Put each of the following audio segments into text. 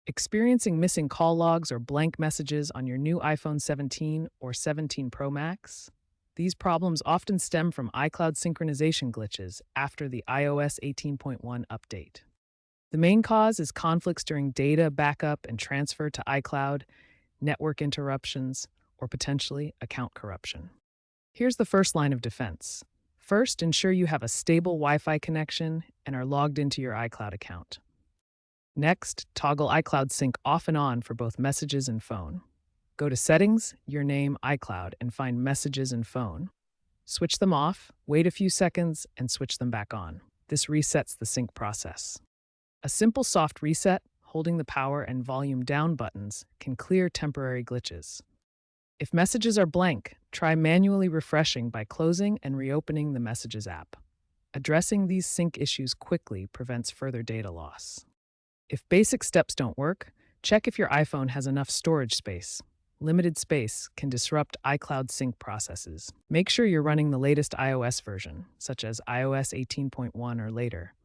Experiencing missing call logs or blank messages on your new iPhone 17 or 17 Pro Max? These problems often stem from iCloud synchronization glitches after the iOS 18.1 update. The main cause is conflicts during data backup and transfer to iCloud, network interruptions, or potentially account corruption. Here's the first line of defense. First, ensure you have a stable Wi Fi connection and are logged into your iCloud account. Next, toggle iCloud sync off and on for both messages and phone. Go to Settings, Your Name, iCloud, and find Messages and Phone. Switch them off, wait a few seconds, and switch them back on. This resets the sync process. A simple soft reset, holding the power and volume down buttons, can clear temporary glitches. If messages are blank, try manually refreshing by closing and reopening the Messages app. Addressing these sync issues quickly prevents further data loss. If basic steps don't work, check if your iPhone has enough storage space. Limited space can disrupt iCloud sync processes. Make sure you're running the latest iOS version, such as iOS 18.1 or later.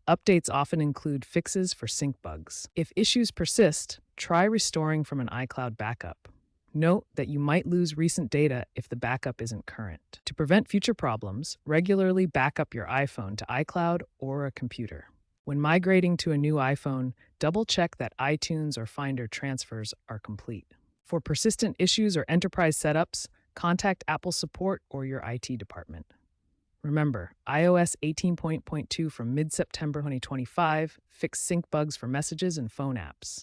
Updates often include fixes for sync bugs. If issues persist, try restoring from an iCloud backup. Note that you might lose recent data if the backup isn't current. To prevent future problems, regularly back up your iPhone to iCloud or a computer. When migrating to a new iPhone, double-check that iTunes or Finder transfers are complete. For persistent issues or enterprise setups, contact Apple support or your IT department. Remember, iOS 18.2 from mid-September 2025 fixed sync bugs for messages and phone apps.